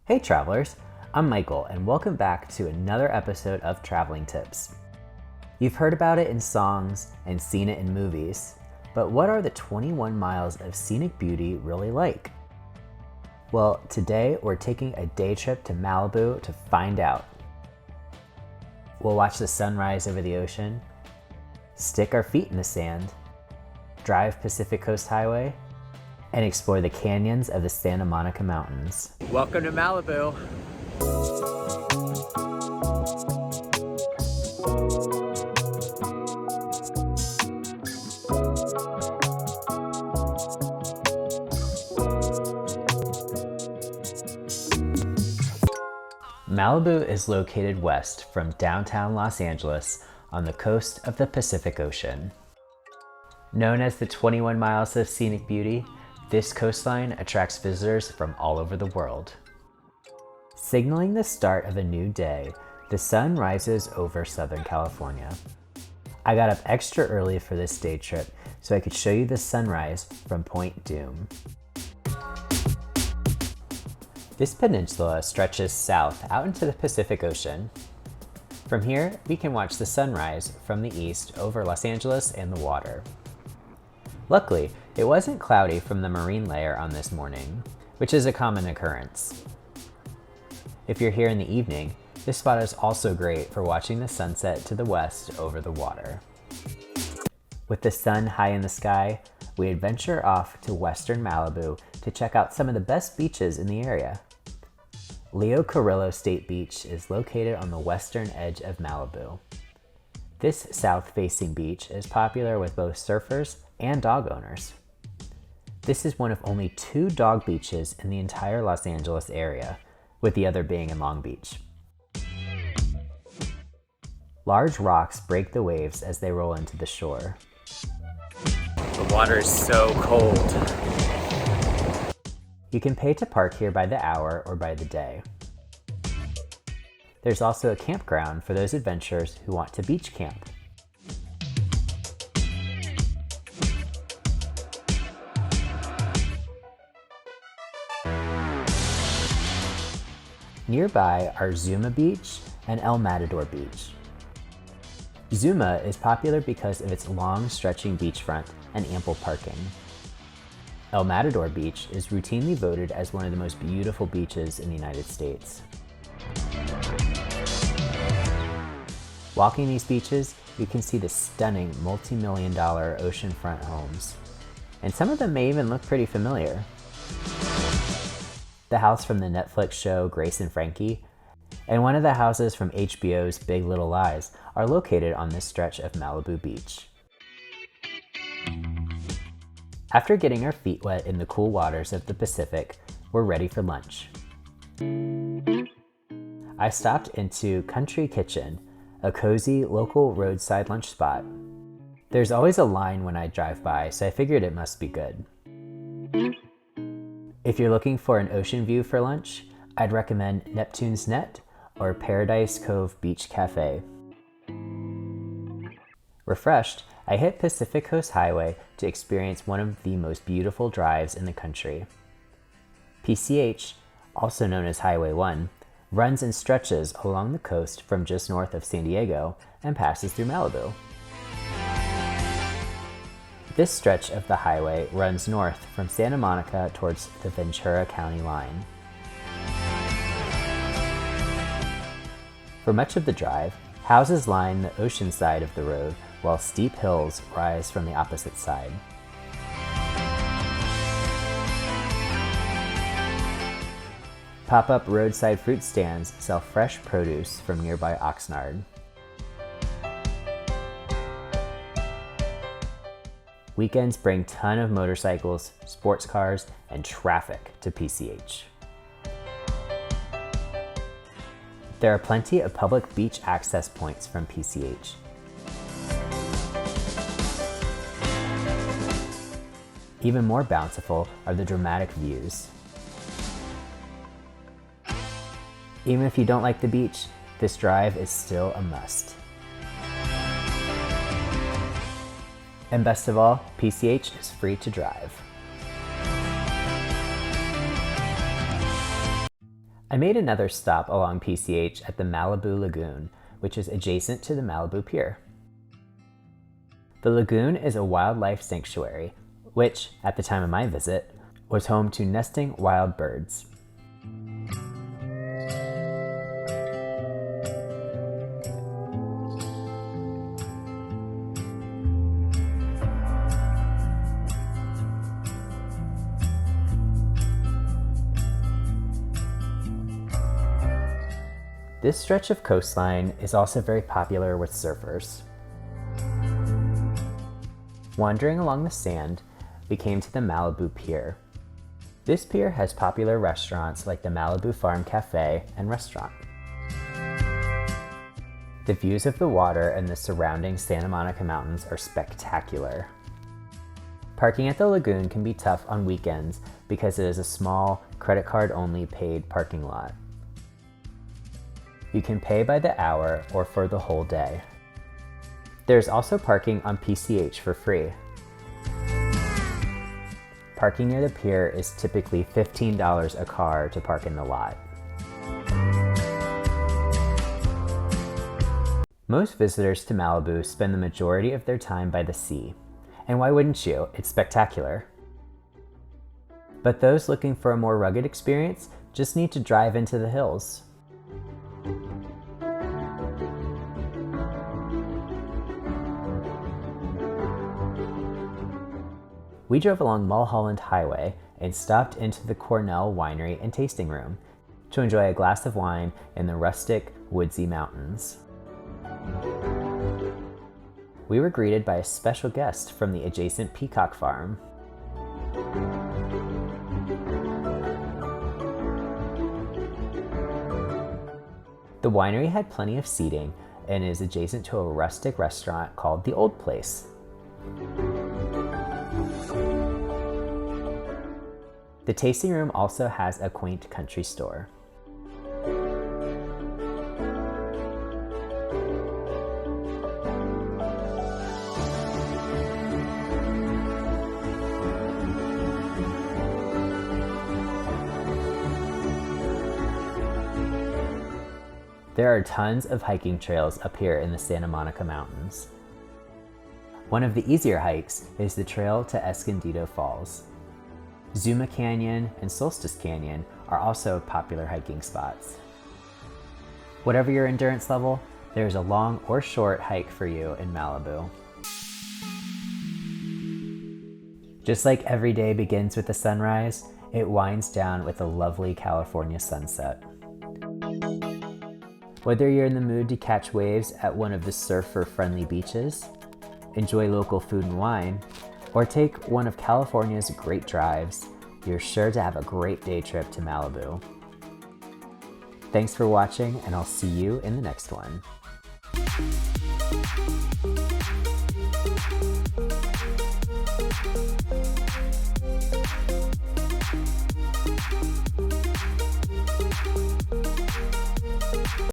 Hey travelers, I'm Michael and welcome back to another episode of Traveling Tips. You've heard about it in songs and seen it in movies, but what are the 21 miles of scenic beauty really like? Well, today we're taking a day trip to Malibu to find out. We'll watch the sunrise over the ocean, stick our feet in the sand, drive Pacific Coast Highway, and explore the canyons of the Santa Monica Mountains. Welcome to Malibu. Malibu is located west from downtown Los Angeles on the coast of the Pacific Ocean. Known as the 21 miles of scenic beauty, this coastline attracts visitors from all over the world. Signaling the start of a new day, the sun rises over Southern California. I got up extra early for this day trip so I could show you the sunrise from Point Dume. This peninsula stretches south out into the Pacific Ocean. From here, we can watch the sunrise from the east over Los Angeles and the water. Luckily, it wasn't cloudy from the marine layer on this morning, which is a common occurrence. If you're here in the evening, this spot is also great for watching the sunset to the west over the water. With the sun high in the sky, we adventure off to western Malibu to check out some of the best beaches in the area. Leo Carrillo State Beach is located on the western edge of Malibu. This south-facing beach is popular with both surfers and dog owners. This is one of only 2 dog beaches in the entire Los Angeles area, with the other being in Long Beach. Large rocks break the waves as they roll into the shore. The water is so cold. You can pay to park here by the hour or by the day. There's also a campground for those adventurers who want to beach camp. Nearby are Zuma Beach and El Matador Beach. Zuma is popular because of its long stretching beachfront and ample parking. El Matador Beach is routinely voted as one of the most beautiful beaches in the United States. Walking these beaches, you can see the stunning multi-million-dollar oceanfront homes. And some of them may even look pretty familiar. The house from the Netflix show Grace and Frankie, and one of the houses from HBO's Big Little Lies are located on this stretch of Malibu Beach. After getting our feet wet in the cool waters of the Pacific, we're ready for lunch. I stopped into Country Kitchen, a cozy local roadside lunch spot. There's always a line when I drive by, so I figured it must be good. If you're looking for an ocean view for lunch, I'd recommend Neptune's Net or Paradise Cove Beach Cafe. Refreshed, I hit Pacific Coast Highway to experience one of the most beautiful drives in the country. PCH, also known as Highway 1, runs and stretches along the coast from just north of San Diego and passes through Malibu. This stretch of the highway runs north from Santa Monica towards the Ventura County line. For much of the drive, houses line the ocean side of the road while steep hills rise from the opposite side. Pop-up roadside fruit stands sell fresh produce from nearby Oxnard. Weekends bring a ton of motorcycles, sports cars, and traffic to PCH. There are plenty of public beach access points from PCH. Even more bountiful are the dramatic views. Even if you don't like the beach, this drive is still a must. And best of all, PCH is free to drive. I made another stop along PCH at the Malibu Lagoon, which is adjacent to the Malibu Pier. The lagoon is a wildlife sanctuary, which, at the time of my visit, was home to nesting wild birds. This stretch of coastline is also very popular with surfers. Wandering along the sand, we came to the Malibu Pier. This pier has popular restaurants like the Malibu Farm Cafe and Restaurant. The views of the water and the surrounding Santa Monica Mountains are spectacular. Parking at the lagoon can be tough on weekends because it is a small, credit card only paid parking lot. You can pay by the hour or for the whole day. There's also parking on PCH for free. Parking near the pier is typically $15 a car to park in the lot. Most visitors to Malibu spend the majority of their time by the sea. And why wouldn't you? It's spectacular. But those looking for a more rugged experience just need to drive into the hills. We drove along Mulholland Highway and stopped into the Cornell Winery and tasting room to enjoy a glass of wine in the rustic, woodsy mountains. We were greeted by a special guest from the adjacent peacock farm. The winery had plenty of seating and is adjacent to a rustic restaurant called The Old Place. The tasting room also has a quaint country store. There are tons of hiking trails up here in the Santa Monica Mountains. One of the easier hikes is the trail to Escondido Falls. Zuma Canyon and Solstice Canyon are also popular hiking spots. Whatever your endurance level, there's a long or short hike for you in Malibu. Just like every day begins with a sunrise, it winds down with a lovely California sunset. Whether you're in the mood to catch waves at one of the surfer-friendly beaches, enjoy local food and wine, or take one of California's great drives, you're sure to have a great day trip to Malibu. Thanks for watching, and I'll see you in the next one.